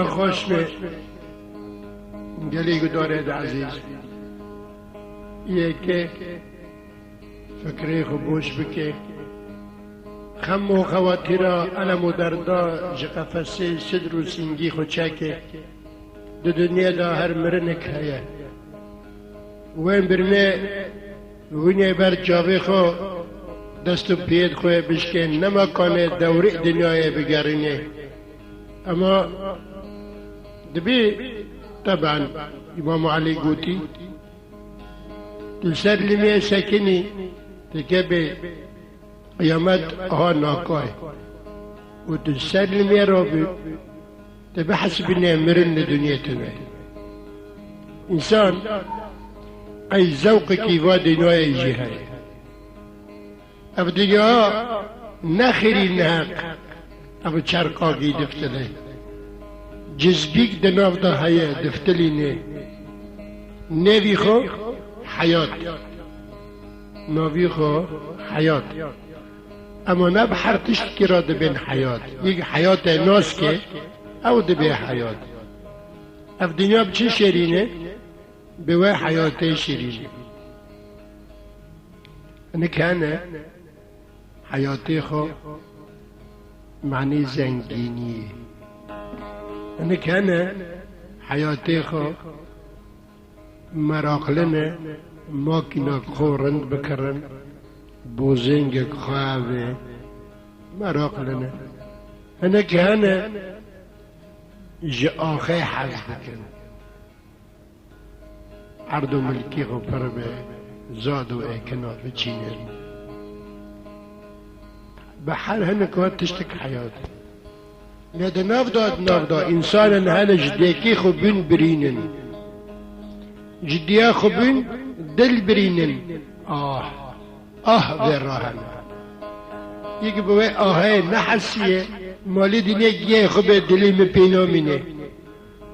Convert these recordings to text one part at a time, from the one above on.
خوش به گلی گدارد عزیز یکی فکری خوبوش بکه خم و خواتیرا علم و دردا جقفسی صدر و سنگی خو چکه دو دنیا دا هر مرنک هیا وین برنه وینه بر جاوی خو دستو پید خوی بشکن نما کانه دوری دنیای بگرینه اما دبی طبعا امام علی گوتی تسلمی سکنی تکبی قیامت آها ناکای و تسلمی رو بی تبحث بینه مرن دنیا تنه انسان ای ذوق کیوا دنیای جهای اف دیگه نخیری نهق اف چرقاقی دفتله جذبیک دناف دا هیا دفتلی نه نوی خو حیات نوی خو حیات اما نب هر تشت که را دبین حیات یک حیات ناس که او دبی حیات اف دنیا بچه شیرینه به حیات شیرینه نکنه حیاتی خو معنی زنگینیه نکنه حیاتی خو مراقلنه ماکینا خورند بکرن بوزنگ خواه مراقلنه نکنه جا آخه حز بکن عرض و ملکی خو پر به زاد و ایکنا بچینه بحر هنکوات تشتک حیات لده نافدا انسان هنه جدیکی خو بین برینن جدیا خو بین دل برینن به راهن یکی بوی آهه نحسیه مالی دینه گیه خو به دلی مپینامینه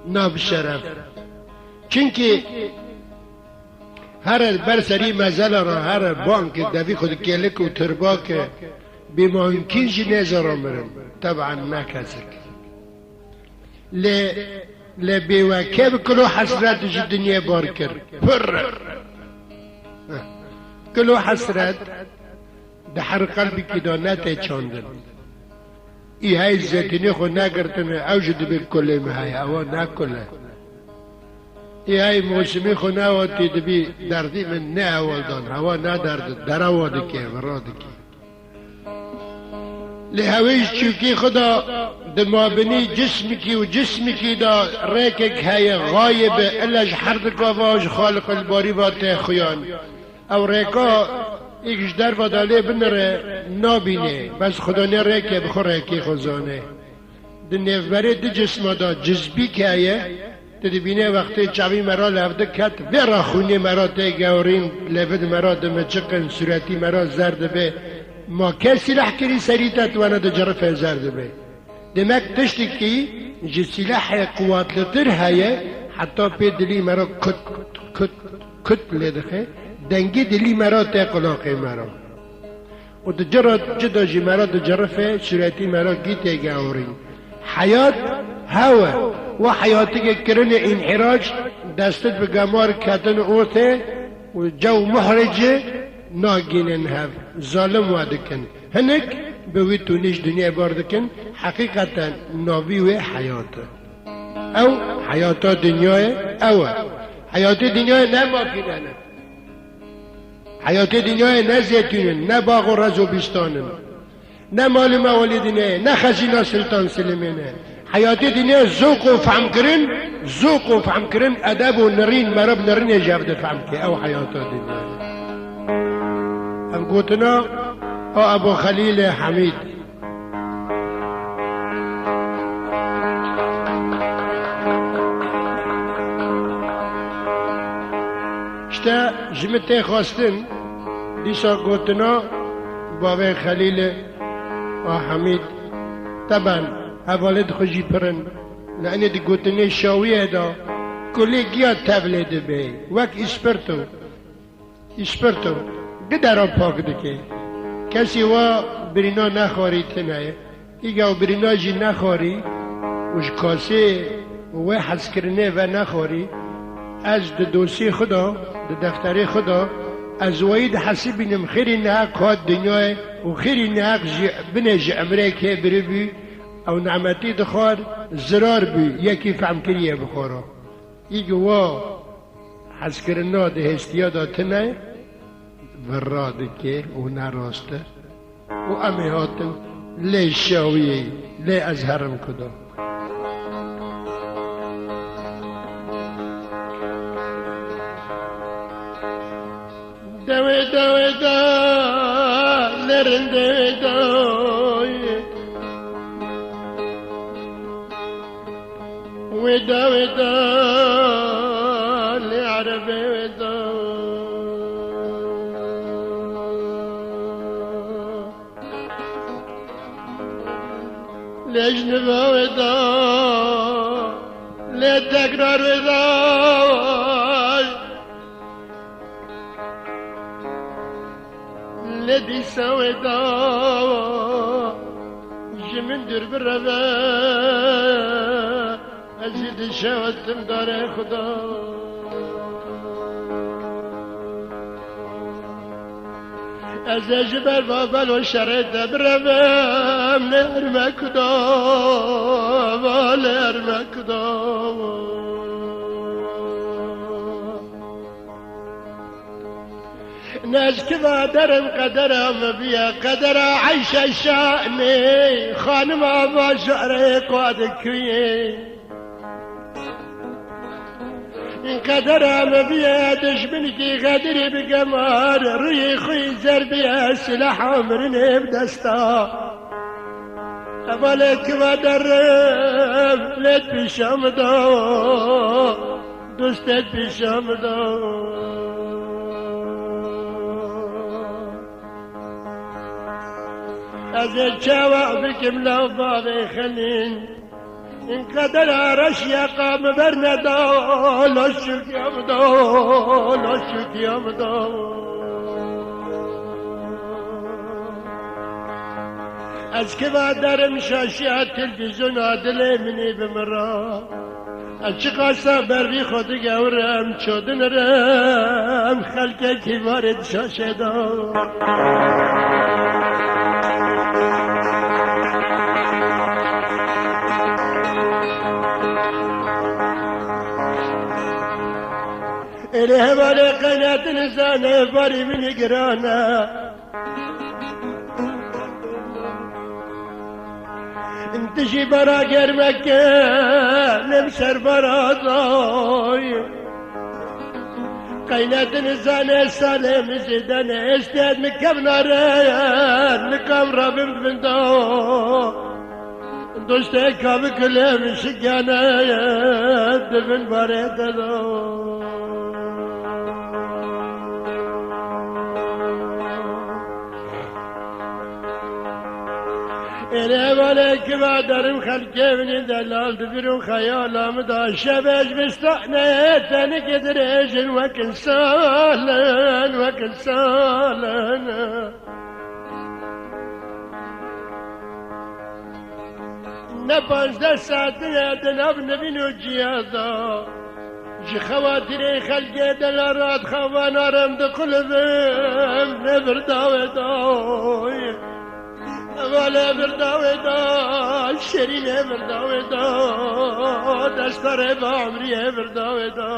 ناب شرف چونکه هر برسری مزل را هر بانک دوی خود کلک و ترباک بممکن جی نظر مرن طبعا نکسک لبیوکه کلو حسرت جی دنیا بار کر پر کلو حسرت ده هر قلبی که دا نته چاندن ای های زیتینی خود نگرتنه اوجد بالکلی مهای اوا نکله ای های موسمی خود نواتی دبی دردی من نه اول دان هوا ندرد در اوا دکی ورا دکی لهویش چوکی خدا دمابنی جسمی کی و جسمی کی دا ریکک های غایب الاج حردکا واج خالق الباری باته خویان او ریکا ایکش در وداله بنره نابینه بس خدا نه ریکه بخور ریکی خوزانه دنیفبره دی جسم دا جذبی که هایه تدبینه وقتی چاوی مرا لفده کت ورا خونی مرا تی گورین لفد مرا دمچکن صورتی مرا زرد به ما کسی سلاح کری سریتت وانا دا جرف زرد به دمک تشتی که جی سلاح قواتلتر هایه حتی پی دلی مرا کت لیدخه دنگی دلی مرا تی قلاقی مرا و دا جدا جی مرا دا جرف صورتی مرا گیتی گورین حیات هوا و حیاتی که کرن انحراج دستت به گمار کتن اوته و جو محرجه ناگینن هف ظالم وادکن هنک به وی تونیش دنیا باردکن حقیقتا ناوی و حیات او حیات دنیای او حیات دنیای نه ماکینن حیات دنیای نه زیتونن نه باغ و رز و بیستانن نه مال موالدینه نه خزینه سلطان سلیمینه حیات دنیا ذوق و فهم کرن ادب و نرین مرب نرین جفت فهم که او حیات دنیا ام گوتنا او ابو خلیل حمید شتا جمته خواستن دیسا گوتنا بابا خلیل و حمید طبعا حوالد خوشی پرن لعنه دی گوتنه شاویه دا کلی گیا تولید بی وک اسپرتو قدر پاک دکه کسی وا برینا نخوری تنه ایگه و برینا جی نخوری وش کاسه و حس کرنه و نخوری از دوسی خدا دفتر خدا از وید حسیبینم خیری نهاق خود دنیای و خیری نهاق بنج امریکه بری بی او نعمتی دخوار زرار بی یکی فهم کریه بخورا ایگو وا حس کرنه ده هستیا داتنه وراده که و نراسته و امی هاتم لی شاویه لی از هرم کدا دوی دوی دا لرن دوی دوی ودا ودا لعربي ودا لأجنبه ودا لتكرار ودا لديسا ودا جمندر بالربا أزيد شوتم دار خدا از جبل بابل و شرط برمم لرمک دا و لرمک دا نزك بادرم قدرم بيا قدر عيش الشأني خانم أبا شعري قادكي إن قدرم بيا دشمنكي غدري بقمار ريخي زربيا سلاح عمرني بدستا أبالك بادرم ليت بشام دا دوستت بشام دا از الجوا بكم لو بابي خلين إن قدر رشيا قام برندا لشك يمدا لشك يمدا از كبا درم شاشة التلفزيون عدلي مني بمرا أشقا صبر خود قورم شدن رم خلق كبارد شاشة دا إله بالي قناة نزانة باري من قرانا انتشي برا كرمك نمسر برا ضاي قناة نزانة سالم زدنا استاد مكبنا ريان نقام رابم بندو دوستي كاب كلام شقانا دفن باري دو إلى ملك بادرم خلقي من دلال دبرو خيالام دا شبج بستحنا تانك دريجن وكل سالن وكل سالن نباز دا ساعتنا دناب نبينو جيادا جي خواتري خلقي دلارات خوان آرم دا قلبم نبرداوي داوي ولا برداوي دا شيرين برداوي دا دستار بعمري برداوي دا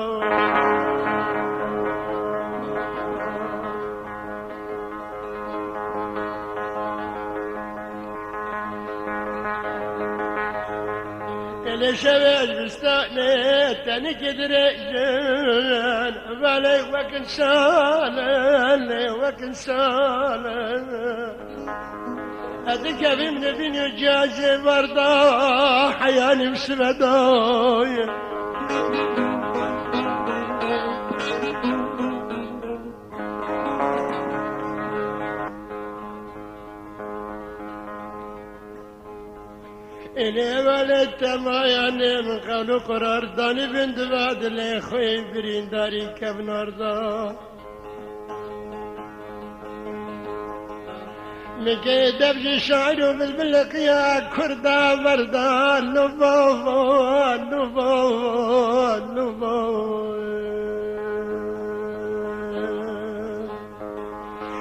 اللي شبج بستاني تاني كدريجن بالي وكن سالن وكن سالن هذيك من بين جاز بردا حياني مسرداي إلي ولدت ما يعني من قول قرار داني بنت بعد لي خوي برين داري كبنار دا مكي دبج شاعر وبالبلق يا كردا بردا نبوان نبوان نبوان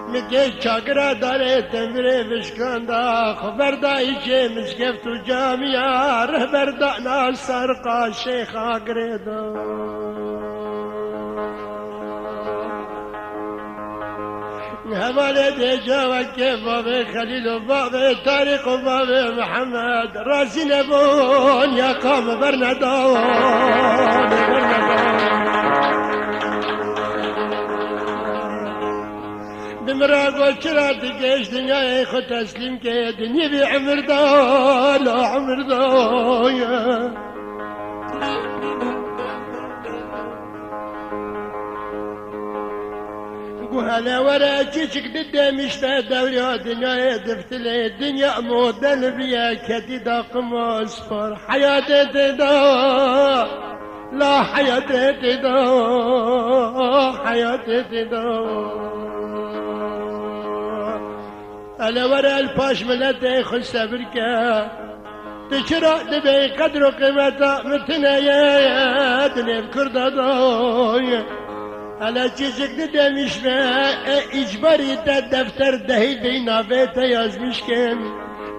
مكي شاكرا داري تمري بشكاندا خبردا ايشي مسكفتو جامعة رهبردا ناس سرقا شيخا قريدا هوالي دي جاوك بابي خليل وبابي طارق وبابي محمد راسي نبون يا قام برندون بمراق وشرا تقيش دنيا خو تسليم كي دنيا بعمر دا لا عمر دا وهلا ورا جيشك ضد مشتا دوري دنيا دفتلي الدنيا مودن بيا كديدا قماص فر حياتي تدا لا حياتي تدا حياتي تدا هلا ورا الباش ملتي خش سبركا تشرع دبي قدر قيمتا متنايا دنيا بكردا ضايا على چیزک ندمیش نه اجباری تا دفتر دهی دینا بیت یازمیش کن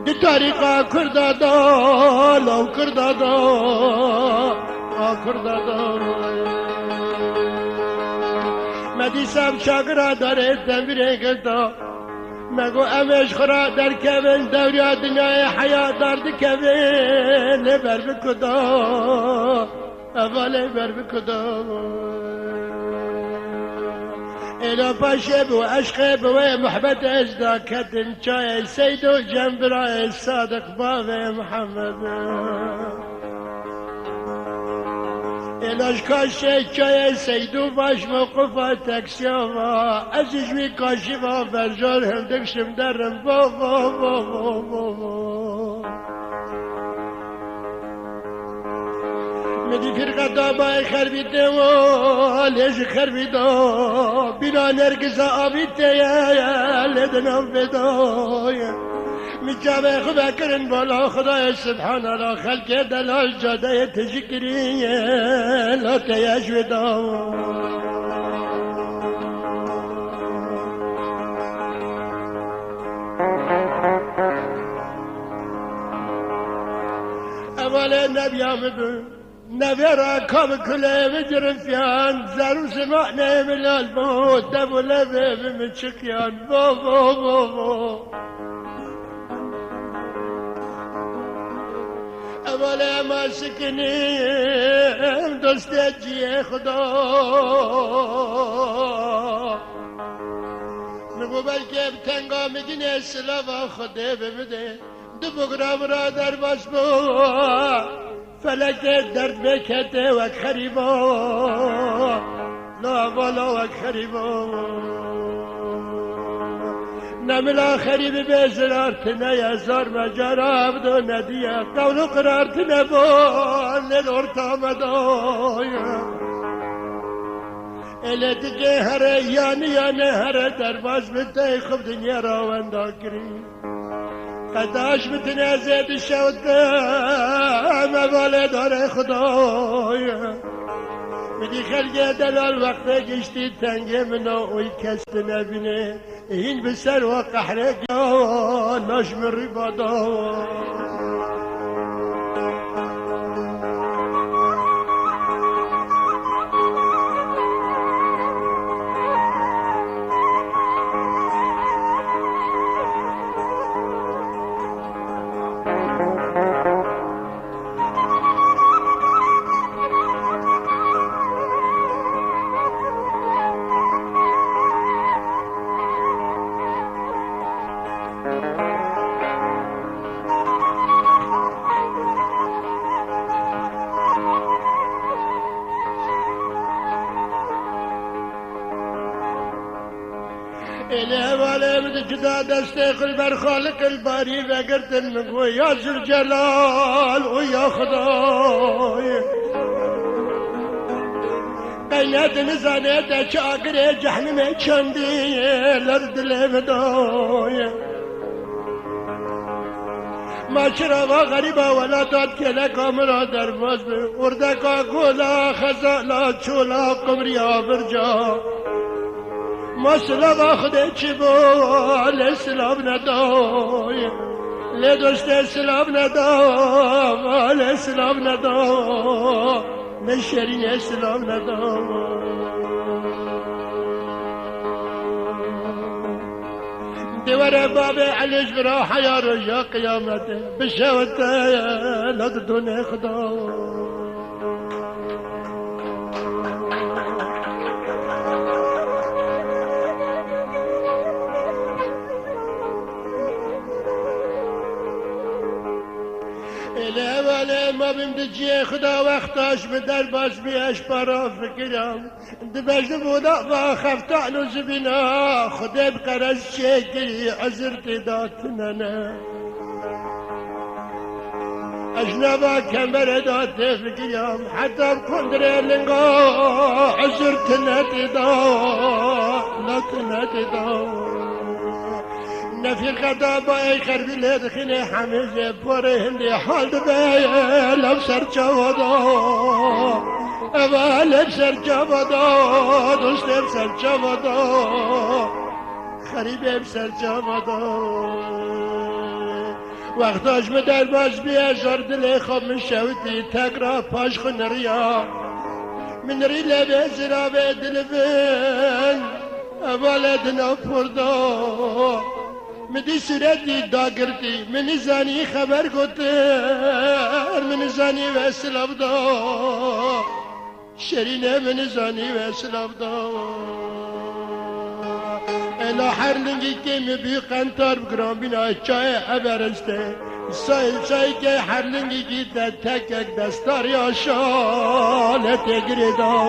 دی طریقا کرده دا لو کرده دا کرده دا مدیسم شاگرا داره دمیره کرده مگو امش خورا در کبن دوریا دنیای حیات دارد کبن بر بکدا اوله بر بکدا إلى باشب وأشقب ومحبت أزدا كتن شاي سيد وجنب راي الصادق بابي محمد إلى شكاشي شاي سيد وباش موقفة تاكسيوما أزجوي كاشفة فرجار هندك شمدرم بو بو بو بو بو بو مدي فرقة دابا خربيته وليش خربيته بنا نرقص أبيته يا لدنا بداية مجابه خدا كرن بالا خداي سبحان الله خلق دلال جاده تشكري لا تيجودا أولا النبي عمدو naverok kule bicrim fiyan zaru semane milal bo devle bevim çıkyan bo bo bo bo evvela ma sikinim dosteciye khuda nubu belki tenga midine silava khude bimde du bugram ra der basbo فلك الدرد بكته وكخريبو لا ولا وكخريبو نملا خريب بزرارتنا يا زار مجرى بدو نديا قول قرارتنا بو للورطة مدويا إلى تجهر يا نهر درباز بنتي خب دنيا راوان داكري قداش بتنازد الشوط ما بالي دار خدايا بدي خلقي دلال وقت قشتي تنقي منه ويكست نبني هين بسر وقحرق نجم الرباضة جدا دستقل بر خالق الباري وقرت المقوى يا ذو الجلال ويا خداي قينات نزانيت شاقري جحنمي شندي الارض الابداي ما چرا با غریبا ولا داد کله کامرا در باز به اردکا گولا خزالا چولا قمریا برجا ما سلام خود چی بول سلام ندای لی دوست سلام ندای لی سلام ندای نشرین سلام ندای دیوار باب علیش برا حیا رجا قیامته بشوته لددون خدا ولی ما بمدجی خدا وقتاش به در باز بیش پارا فکرم دبجد بودا با خفتان و زبینا خدا بقرز شکری عزرت داتننا اجنبا کمبر دات فکرم حتی بکندر لنگا عزرت نتدا نتدا نفي الغدا باي خربي لدخني حمزة بوري هندي حال دبي لبسر جوادا أبا لبسر جوادا دوست لبسر جوادا خريب لبسر جوادا وقتاش مدر باز بيزار دلي خوب من شوتي تقرا باش خن ريا من ري لبي زرابي دلبن أبا لدنا فردا مدی سردی داگردی من زنی خبر گوتر من زنی و سلام دا شرینه من زنی و سلام دا الا هر لنگی که مبی قنطار بگرام بینا چای عبرسته سای که هر لنگی که تکک دستار یا شالت گریدا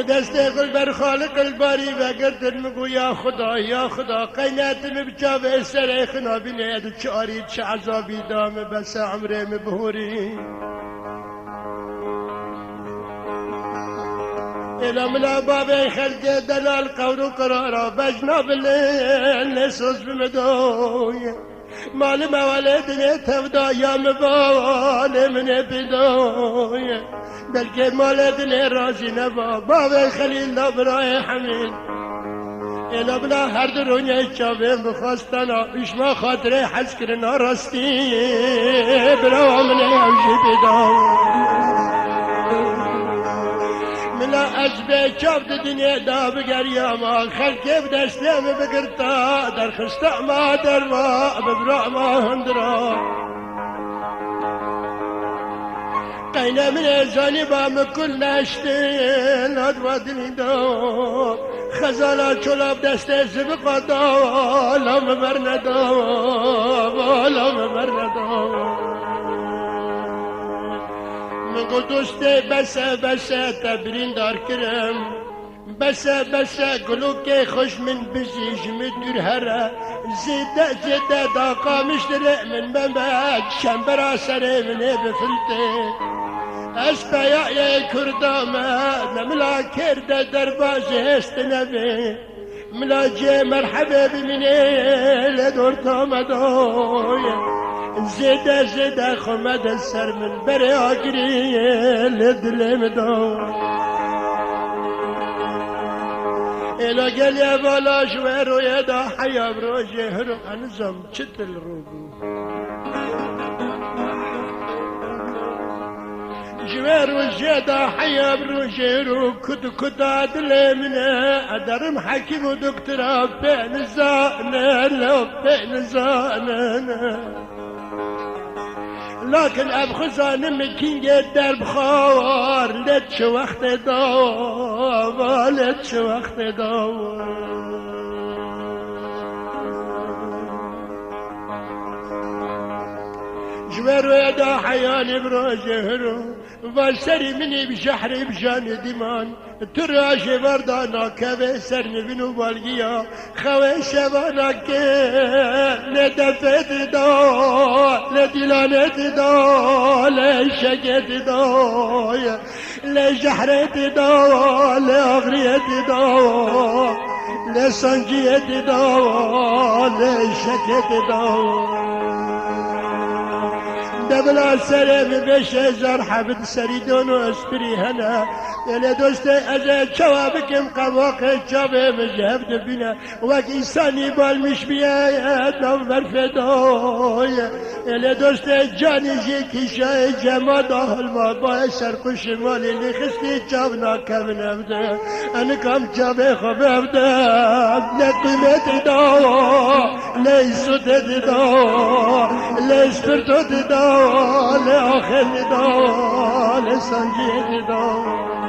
دست قل بر خالق الباری و گردن مگو یا خدا قیناتم بجاوه سر خنا بینید چاری چه عذابی دام بس عمره مبهوری الى ملا باب خلق دلال قول و قرارا بجناب الليل نسوس بمدوي مال موالدني تفدا يا مبال من بدوي بلکه مالدني رازي نبا باب خليل نبراي حميد الى بلا هر دروني چاوين بخواستنا اشما خاطره حس کرنا راستی برا من اوجي بدوي ملا أجبه شافت الدنيا دا بقريا ما خلقي بدستم بقرطا در خستا ما دروا ببرع ما هندرا قينا من زانبا مكل ناشتين أدوا دنيدا خزالا چولا بدسته سبقا دا لا مبرندا لا مبرندا مگو دوسته بسه تبرین دار کرم بسه گلو که خوش من بزیج مدور هره زیده دا قامش دره من ممد شنبرا سره منه بفلته اسپیای کردامه نملا کرده دربازه هست نبه ملا جه مرحبه بمینه لدور تامدای زده خمد السر من بري اقري لدلي مدو الى قال يا بلا شويرو يدا حيا بروجي هرو انزم چتل روبو جويرو جدا حيا بروجي هرو كد عدلي منه ادرم حكيم ودكتورا بين زانه لو بين زانه لكن ابخزان مكين در بخار لد شو وقت داوا لد شو وقت داوا جوارو يدا حياني براجهرو والسري مني بشحري بجان ديمان تراش وردانا كوي سرني بنو بالغيا خوي شوانا كي لدفت دا لدلانت دا لشكت دا لجحرت دا لأغريت دا لسنجيت دا لشكت دا دبلا سرم بشجر حبد سريدون واسبري هنا يا دوستي أجا جوابكم قواقع جواب مجهب دبنا وك إنساني بالمش بيا نور فدايا يا دوستي جاني جيكي شاي جما داخل ما بايسر كش مالي اللي خستي جابنا كمن أبدا أنا كم جابي خب أبدا لقيمة دا ليسود دا ليسبرتو دا لآخر دا لسنجي دا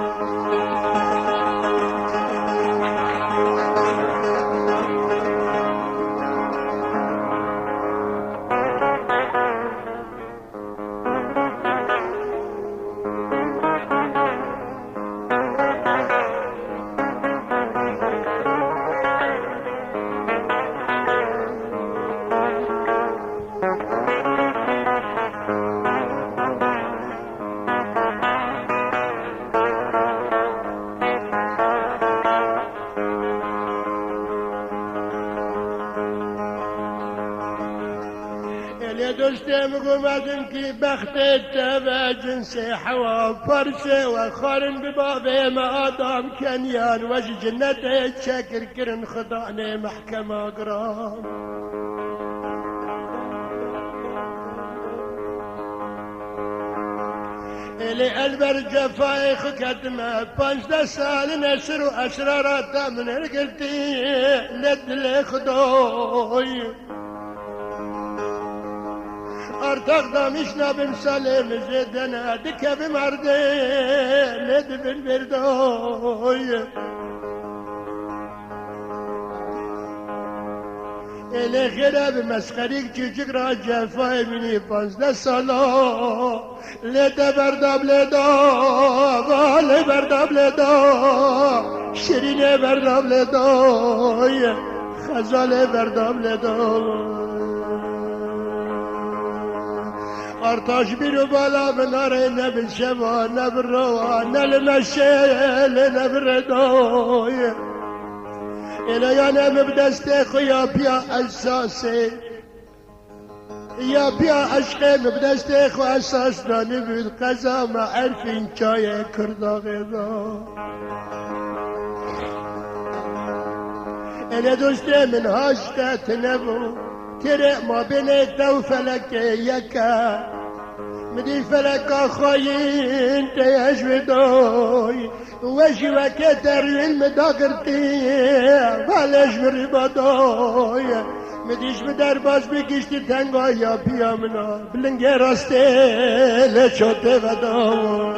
مقومتم كي بخت التبع جنسي حوا فرسي وخارن ببابي ما آدم كنيان وش جنته تشكر كرن خضعني محكمة قرام إلي البر جفاي خكتمه بانش سال نشر وأشرارات من القلتي لدلي خدوي ارتاق دامشنا بمسالم زدنا دكا بمردين ند بالبردوي إلي غيره بمسخريك جيجيك راجع فاي مني 15 سالا لدا برداب لدا بالي برداب لدا شيريني برداب لدا خزالي برداب لدا ارتاش بيرو بالا بناري نبل شبا نبل روا نل مشيل نبل ردوي إلا يانا مبدستي خيا بيا أساسي يا بيا عشقي مبدستي خو أساس داني بالقزا ما عرفين چاية كردا غيظا إلا دوستي من هاشتا تنبو ترى ما بين الدو فلك يكا مدي فلك خاين تيجودوي وجهك تروي المداقرتي بالاش بربادوي مديش بدر باز بكشتي تنگا يا بيا منا بلنگي راستي لشوتي ودوي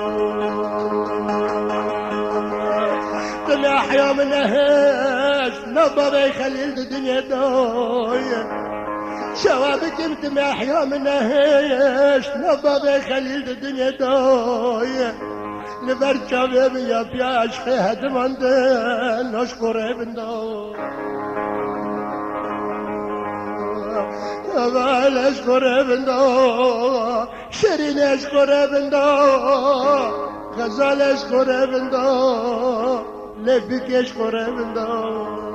طلع حيا من اهش نبابي خليل الدنيا دوي شوابك انت محيا من اهش نبابي خليل الدنيا دوي لبر شوابي يا بيا عشقي هدمان دل نشكر ابن دوي اول اشكر ابن دوي شيرين اشكر ابن دوي غزال اشكر ابن دوي لبك اشكر ابن دوي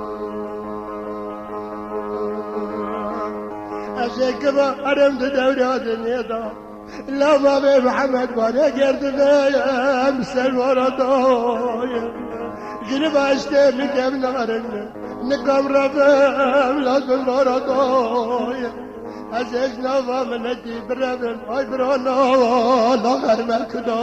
أشكبا أرم دورات النيدا لا بابي محمد بانا قرد بيا أمسل وردايا جنب أشتي مكم نارن نقام ربهم لازم وردايا أزيج نوفا من ندي بربن أي برانا لا غير مكدا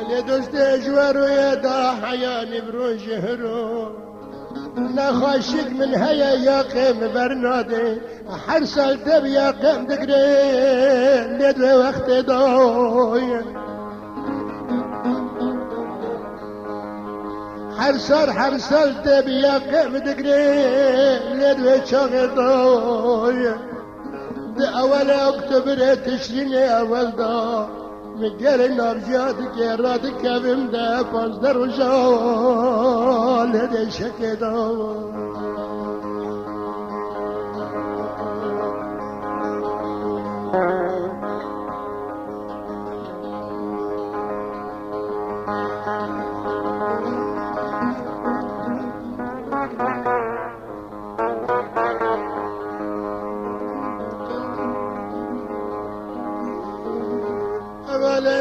لي دوست جوارو يدا حياني بروجهرو نخاشق من هيا ياقم برنادي حرسل تب ياقم دقرين لدوي وقت دوي حرسل تب ياقم دقرين لدوي شاق دوي دي أول أكتوبر تشريني أول دا مقال نارجاتك يا راتك بمدا فانصدر وشال هدي شكدا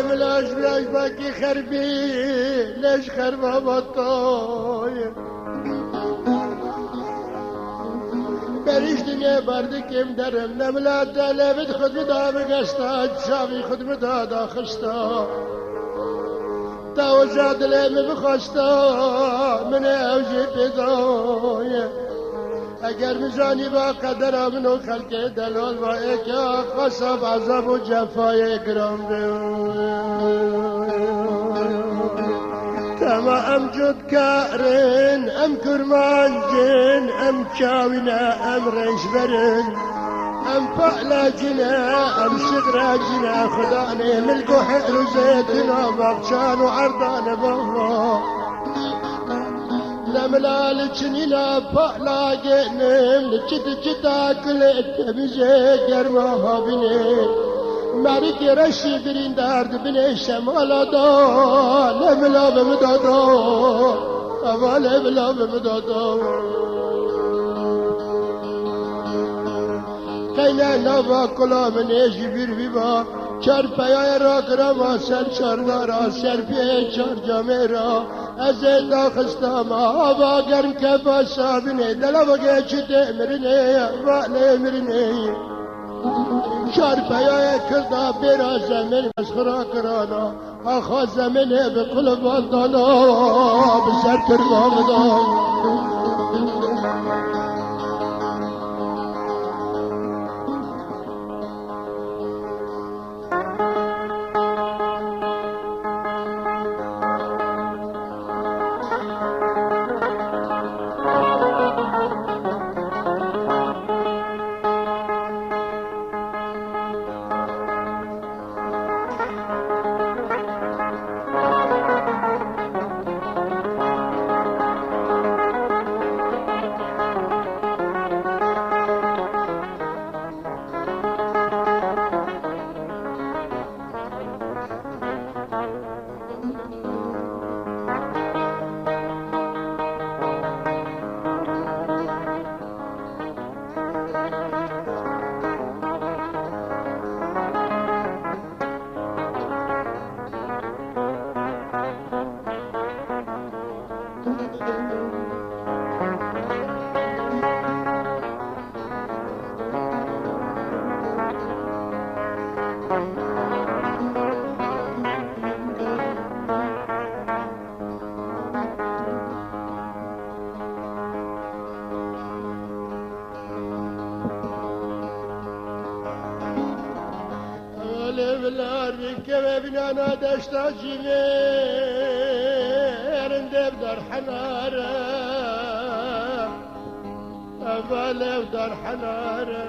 ملاش باقي خربي ليش خربة بطاية بريش دنيا باردكم درم نملا دلبت خد بدا بقشتا شافي خد بدا دا خشتا توجه دلم بخشتا من اوجي بداية اگر مزانی با قدر منو خلق دلال با اکا قصب عذاب و جفای گرام تما ام جد کارن ام کرمان جن ام چاوینا ام رنش برن ام فعلا جنا ام شغرا جنا خداني ملكو حلو زيتنا بغشان وعرضان بغا لملال چنینا پالا گنم لچت چتا کلت بجه گرما بینه ماری که رشی برین درد بینه شمالا دا لملا بمدادا اما لملا بمدادا قینا نوا کلا منیجی بیر بیبا چار پیای را کرما سر چار دارا سر پی چار جامه را از داخستم آبا گرم که باسا بینه دلا بگه چده مرنه واله مرنه چار پیای کرده بیرا زمین مسخرا کرانا آخا زمینه به قلب دانا بسر کرما بدان ركب بنانا دشتا جمير اندب دار حنارة أبالي ودار حنارة